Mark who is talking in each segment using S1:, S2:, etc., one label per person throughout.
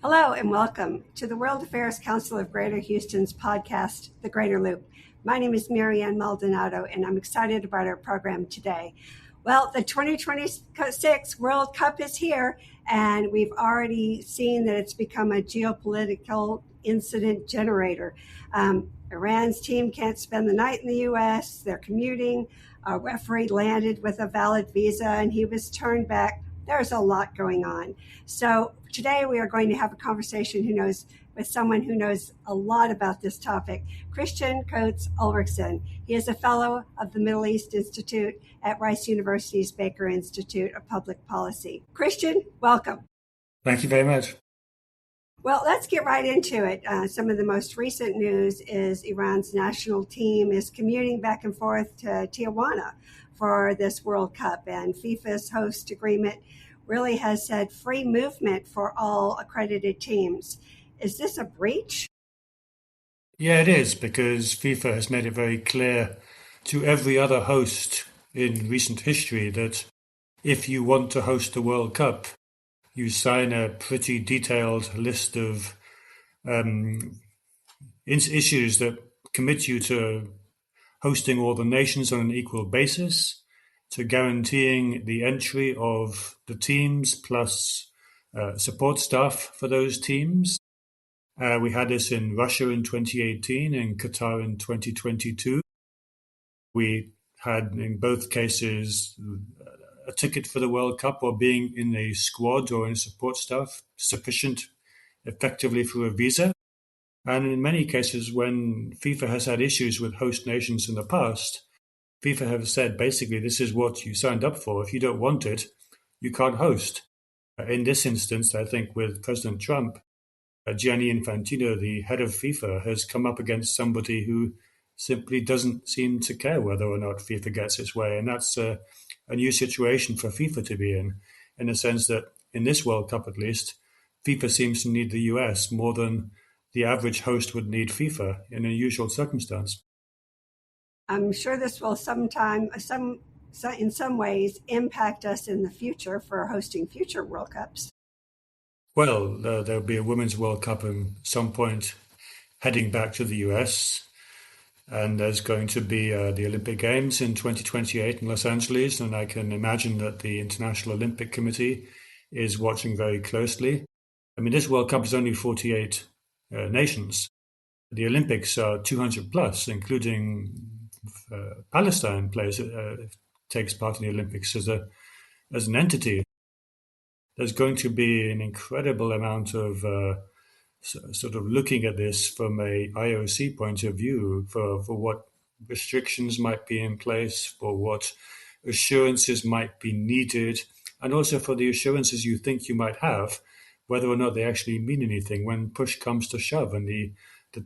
S1: Hello and welcome to the World Affairs Council of Greater Houston's podcast, The Greater Loop. My name is Maryanne Maldonado, and I'm excited about our program today. Well, the 2026 World Cup is here, and we've already seen that it's become a geopolitical incident generator. Iran's team can't spend the night in the U.S. They're commuting. A referee landed with a valid visa, and he was turned back. There's a lot going on. So today we are going to have a conversation with someone who knows a lot about this topic, Kristian Coates Ulrichsen. He is a fellow of the Middle East Institute at Rice University's Baker Institute of Public Policy. Kristian, welcome.
S2: Thank you very much.
S1: Well, let's get right into it. Some of the most recent news is Iran's national team is commuting back and forth to Tijuana for this World Cup, and FIFA's host agreement really has said free movement for all accredited teams. Is this a breach?
S2: Yeah, it is, because FIFA has made it very clear to every other host in recent history that if you want to host the World Cup, you sign a pretty detailed list of issues that commit you to hosting all the nations on an equal basis, to guaranteeing the entry of the teams plus support staff for those teams. We had this in Russia in 2018 and Qatar in 2022. We had in both cases a ticket for the World Cup or being in a squad or in support staff sufficient effectively for a visa. And in many cases, when FIFA has had issues with host nations in the past, FIFA have said, basically, this is what you signed up for. If you don't want it, you can't host. In this instance, I think with President Trump, Gianni Infantino, the head of FIFA, has come up against somebody who simply doesn't seem to care whether or not FIFA gets its way. And that's a new situation for FIFA to be in the sense that in this World Cup at least, FIFA seems to need the US more than the average host would need FIFA in a usual circumstance.
S1: I'm sure this will in some ways impact us in the future for hosting future World Cups.
S2: Well, there'll be a Women's World Cup at some point heading back to the US. And there's going to be the Olympic Games in 2028 in Los Angeles. And I can imagine that the International Olympic Committee is watching very closely. I mean, this World Cup is only 48 nations. The Olympics are 200 plus, including Palestine takes part in the Olympics as an entity. There's going to be an incredible amount of sort of looking at this from a IOC point of view for what restrictions might be in place, for what assurances might be needed, and also for the assurances you think you might have, whether or not they actually mean anything when push comes to shove and the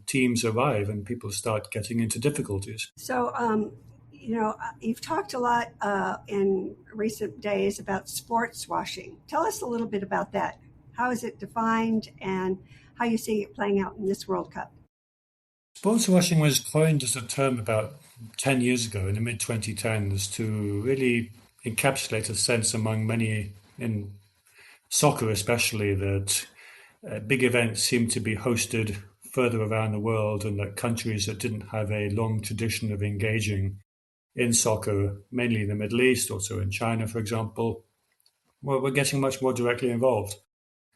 S2: teams arrive and people start getting into difficulties.
S1: So, you've talked a lot in recent days about sports washing. Tell us a little bit about that. How is it defined and how you see it playing out in this World Cup?
S2: Sports washing was coined as a term about 10 years ago in the mid-2010s to really encapsulate a sense among many, in soccer especially, that big events seem to be hosted further around the world and that countries that didn't have a long tradition of engaging in soccer, mainly in the Middle East, also in China, for example, were getting much more directly involved.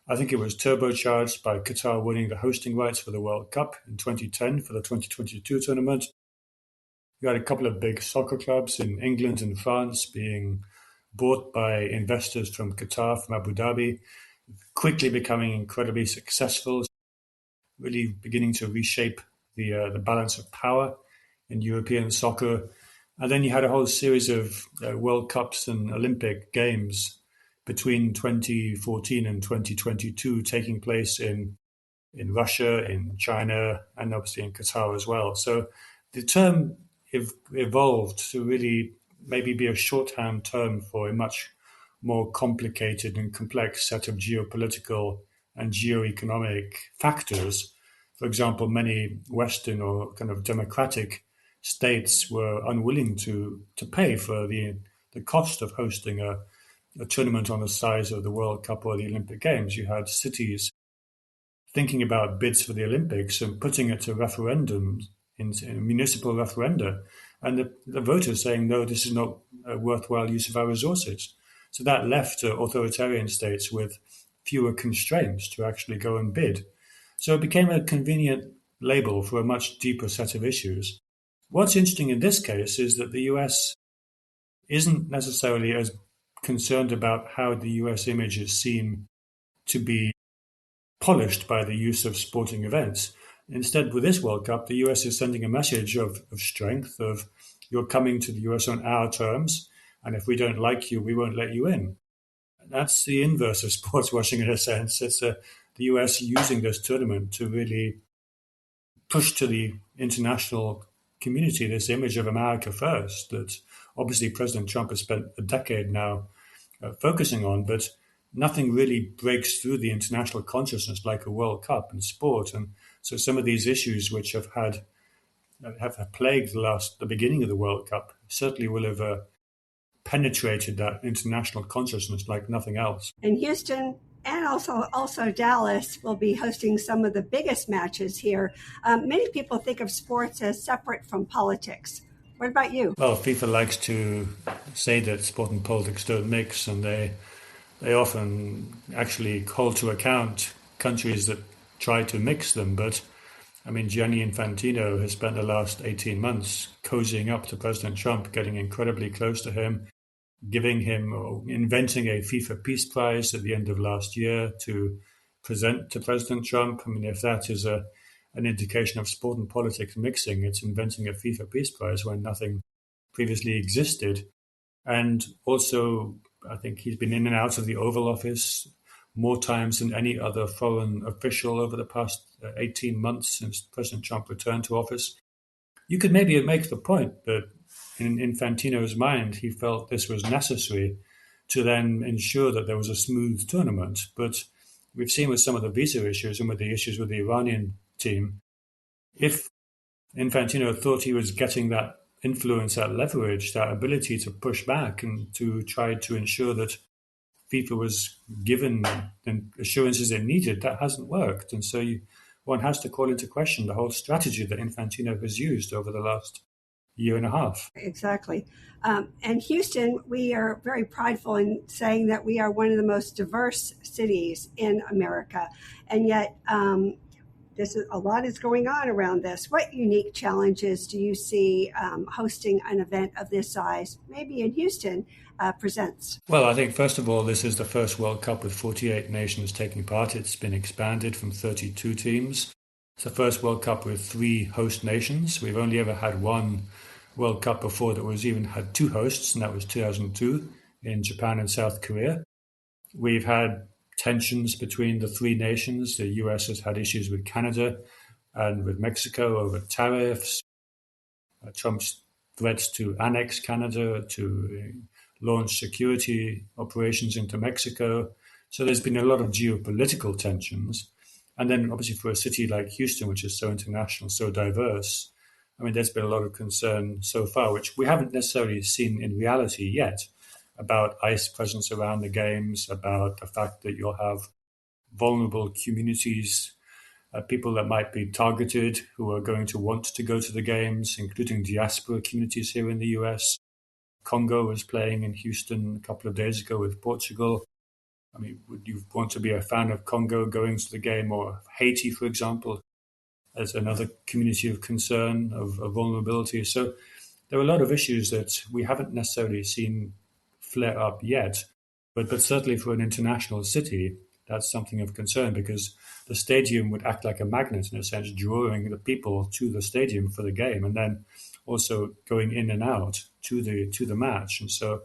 S2: I think it was turbocharged by Qatar winning the hosting rights for the World Cup in 2010 for the 2022 tournament. You had a couple of big soccer clubs in England and France being bought by investors from Qatar, from Abu Dhabi, quickly becoming incredibly successful, really beginning to reshape the balance of power in European soccer. And then you had a whole series of World Cups and Olympic Games between 2014 and 2022 taking place in Russia, in China, and obviously in Qatar as well. So the term evolved to really maybe be a shorthand term for a much more complicated and complex set of geopolitical and geoeconomic factors. For example, many Western or kind of democratic states were unwilling to pay for the cost of hosting a tournament on the size of the World Cup or the Olympic Games. You had cities thinking about bids for the Olympics and putting it to referendums in municipal referenda, and the voters saying, no, this is not a worthwhile use of our resources. So that left authoritarian states with fewer constraints to actually go and bid. So it became a convenient label for a much deeper set of issues. What's interesting in this case is that the US isn't necessarily as concerned about how the US images seem to be polished by the use of sporting events. Instead, with this World Cup, the US is sending a message of strength, of you're coming to the US on our terms, and if we don't like you, we won't let you in. That's the inverse of sports washing in a sense. It's the US using this tournament to really push to the international community this image of America first that obviously President Trump has spent a decade now focusing on, but nothing really breaks through the international consciousness like a World Cup in sport. And so some of these issues which have plagued the beginning of the World Cup certainly will have penetrated that international consciousness like nothing else.
S1: And Houston and also Dallas will be hosting some of the biggest matches here. Many people think of sports as separate from politics. What about you?
S2: Well, FIFA likes to say that sport and politics don't mix, and they often actually call to account countries that try to mix them. But, I mean, Gianni Infantino has spent the last 18 months cozying up to President Trump, getting incredibly close to him, giving him or inventing a FIFA Peace Prize at the end of last year to present to President Trump. I mean, if that is an indication of sport and politics mixing, it's inventing a FIFA Peace Prize when nothing previously existed. And also, I think he's been in and out of the Oval Office more times than any other foreign official over the past 18 months since President Trump returned to office. You could maybe make the point that in Infantino's mind, he felt this was necessary to then ensure that there was a smooth tournament. But we've seen with some of the visa issues and with the issues with the Iranian team, if Infantino thought he was getting that influence, that leverage, that ability to push back and to try to ensure that FIFA was given the assurances it needed, that hasn't worked. And so one has to call into question the whole strategy that Infantino has used over the last year and a half.
S1: Exactly. And Houston, we are very prideful in saying that we are one of the most diverse cities in America. And yet, a lot is going on around this. What unique challenges do you see hosting an event of this size, maybe in Houston, presents?
S2: Well, I think, first of all, this is the first World Cup with 48 nations taking part. It's been expanded from 32 teams. It's the first World Cup with 3 host nations. We've only ever had one World Cup before that was even had 2 hosts, and that was 2002 in Japan and South Korea. We've had tensions between the 3 nations. The US has had issues with Canada and with Mexico over tariffs, Trump's threats to annex Canada, to launch security operations into Mexico. So there's been a lot of geopolitical tensions. And then obviously for a city like Houston, which is so international, so diverse, I mean, there's been a lot of concern so far, which we haven't necessarily seen in reality yet, about ICE presence around the games, about the fact that you'll have vulnerable communities, people that might be targeted who are going to want to go to the games, including diaspora communities here in the US. Congo was playing in Houston a couple of days ago with Portugal. I mean, would you want to be a fan of Congo going to the game, or Haiti, for example, as another community of concern, of vulnerability? So there are a lot of issues that we haven't necessarily seen flare up yet, but certainly for an international city, that's something of concern, because the stadium would act like a magnet in a sense, drawing the people to the stadium for the game, and then also going in and out to the match. And so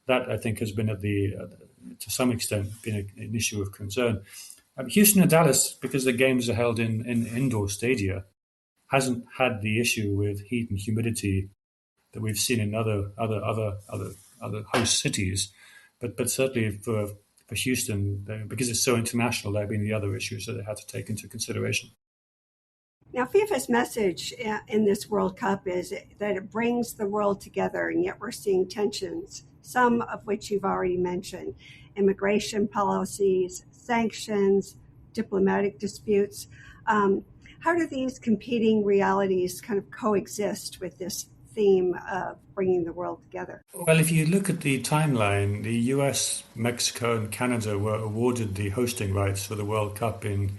S2: that, I think, has been to some extent been an issue of concern. Houston and Dallas, because the games are held in indoor stadia, hasn't had the issue with heat and humidity that we've seen in other host cities. But certainly for Houston, because it's so international, there have been the other issues that they had to take into consideration.
S1: Now, FIFA's message in this World Cup is that it brings the world together, and yet we're seeing tensions, some of which you've already mentioned: immigration policies, sanctions, diplomatic disputes. How do these competing realities kind of coexist with this theme of bringing the world together?
S2: Well, if you look at the timeline, the US, Mexico, and Canada were awarded the hosting rights for the World Cup in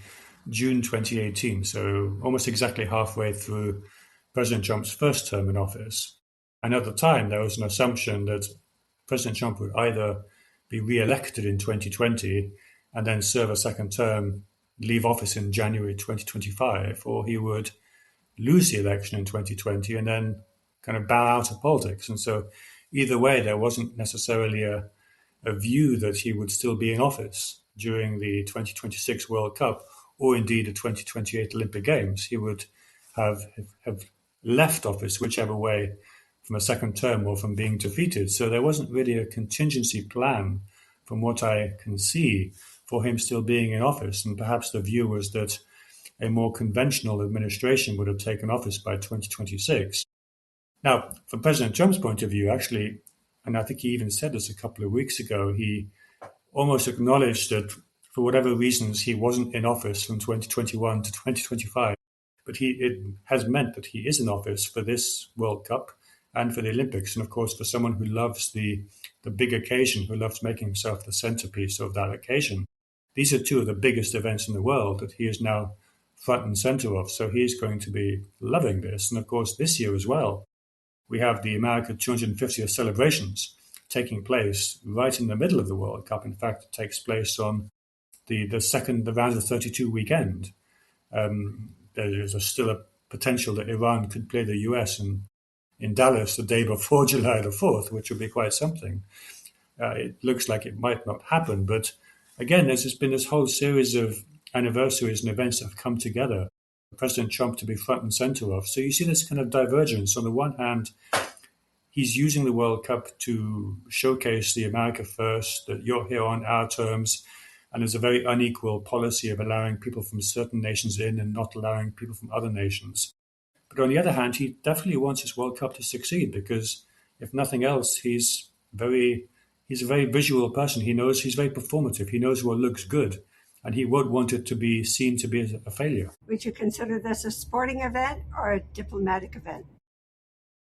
S2: June 2018, so almost exactly halfway through President Trump's first term in office. And at the time, there was an assumption that President Trump would either be re-elected in 2020 and then serve a second term, leave office in January 2025, or he would lose the election in 2020 and then kind of bow out of politics. And so either way, there wasn't necessarily a view that he would still be in office during the 2026 World Cup or indeed the 2028 Olympic Games. He would have left office whichever way, from a second term or from being defeated. So there wasn't really a contingency plan, from what I can see, for him still being in office. And perhaps the view was that a more conventional administration would have taken office by 2026. Now, from President Trump's point of view, actually, and I think he even said this a couple of weeks ago, he almost acknowledged that for whatever reasons he wasn't in office from 2021 to 2025. But it has meant that he is in office for this World Cup and for the Olympics. And of course, for someone who loves the big occasion, who loves making himself the centerpiece of that occasion, these are two of the biggest events in the world that he is now front and center of. So he's going to be loving this. And of course, this year as well, we have the America 250th celebrations taking place right in the middle of the World Cup. In fact, it takes place on the round of 32 weekend. There is still a potential that Iran could play the US in Dallas the day before July the 4th, which would be quite something. It looks like it might not happen. But again, there's just been this whole series of anniversaries and events that have come together for President Trump to be front and center of. So you see this kind of divergence. On the one hand, he's using the World Cup to showcase the America first, that you're here on our terms. And there's a very unequal policy of allowing people from certain nations in and not allowing people from other nations. But on the other hand, he definitely wants his World Cup to succeed because, if nothing else, he's a very visual person. He knows he's very performative. He knows what looks good, and he won't want it to be seen to be a failure.
S1: Would you consider this a sporting event or a diplomatic event?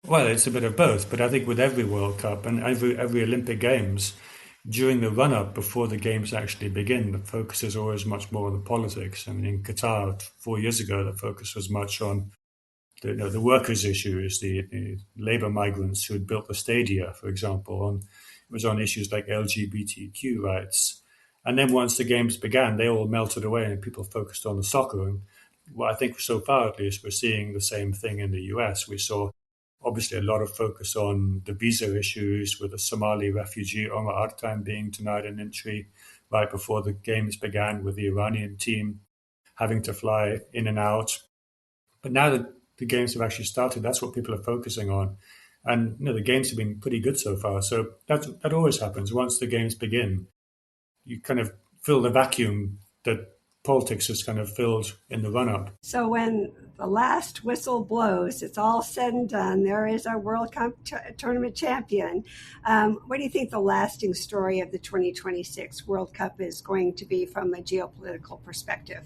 S2: Well, it's a bit of both, but I think with every World Cup and every Olympic Games, during the run-up before the games actually begin, the focus is always much more on the politics. I mean, in Qatar 4 years ago, the focus was much on the workers' issues, the labor migrants who had built the stadia, for example. It was on issues like LGBTQ rights. And then once the games began, they all melted away and people focused on the soccer. And well, I think so far, at least, we're seeing the same thing in the US. We saw obviously a lot of focus on the visa issues with the Somali refugee Omar Artan being denied an entry right before the games began, with the Iranian team having to fly in and out. But now that the games have actually started, that's what people are focusing on. And the games have been pretty good so far. So that always happens. Once the games begin, you kind of fill the vacuum that politics has kind of filled in the run-up.
S1: So when the last whistle blows, it's all said and done, there is our World Cup tournament champion. What do you think the lasting story of the 2026 World Cup is going to be from a geopolitical perspective?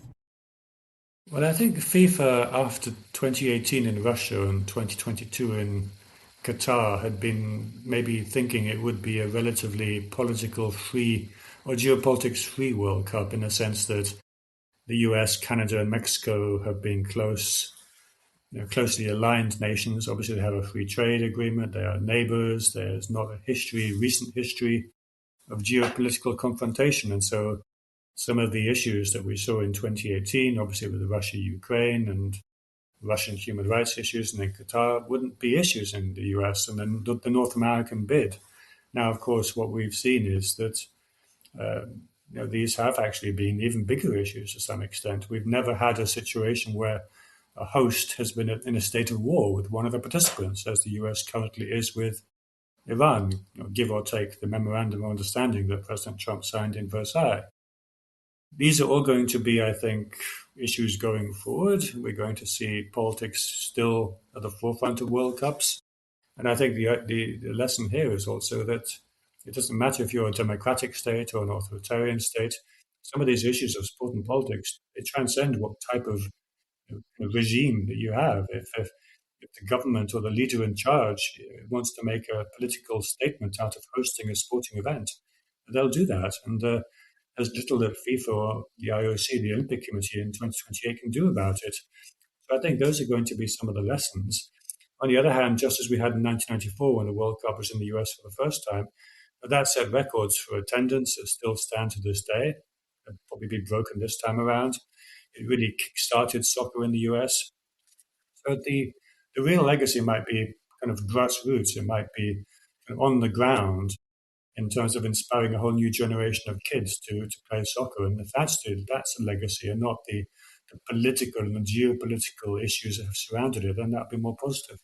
S2: Well, I think FIFA, after 2018 in Russia and 2022 in Qatar, had been maybe thinking it would be a relatively political free or geopolitics free World Cup, in the sense that the US, Canada, and Mexico have been closely aligned nations. Obviously, they have a free trade agreement. They are neighbors. There's not a recent history of geopolitical confrontation. And so some of the issues that we saw in 2018, obviously with the Russia-Ukraine and Russian human rights issues, and in Qatar, wouldn't be issues in the US and then the North American bid. Now, of course, what we've seen is that these have actually been even bigger issues to some extent. We've never had a situation where a host has been in a state of war with one of the participants, as the US currently is with Iran, give or take the memorandum of understanding that President Trump signed in Versailles. These are all going to be, I think, issues going forward. We're going to see politics still at the forefront of World Cups. And I think the lesson here is also that it doesn't matter if you're a democratic state or an authoritarian state. some of these issues of sport and politics, they transcend what type of regime that you have. If the government or the leader in charge wants to make a political statement out of hosting a sporting event, they'll do that. And there's little that FIFA or the IOC, the Olympic Committee in 2028 can do about it. So I think those are going to be some of the lessons. On the other hand, just as we had in 1994 when the World Cup was in the US for the first time, that set records for attendance that still stand to this day. They'll probably be broken this time around. It really kick-started soccer in the US. So the real legacy might be kind of grassroots. It might be kind of on the ground in terms of inspiring a whole new generation of kids to play soccer. And if that's a legacy and not the political and geopolitical issues that have surrounded it, then that would be more positive.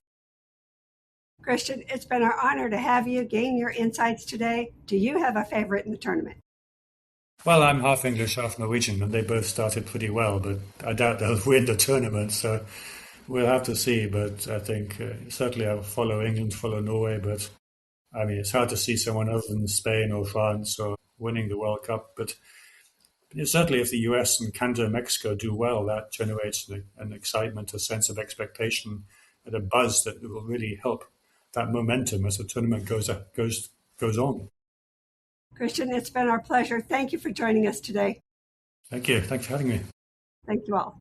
S1: Kristian, it's been our honor to have you gain your insights today. Do you have a favorite in the tournament?
S2: Well, I'm half English, half Norwegian, and they both started pretty well, but I doubt they'll win the tournament, so we'll have to see. But I think certainly I'll follow England, follow Norway, but I mean, it's hard to see someone other than Spain or France or winning the World Cup. But certainly if the US and Canada and Mexico do well, that generates an excitement, a sense of expectation, and a buzz that will really help that momentum as the tournament goes on.
S1: Kristian, it's been our pleasure. Thank you for joining us today.
S2: Thank you. Thanks for having me.
S1: Thank you all.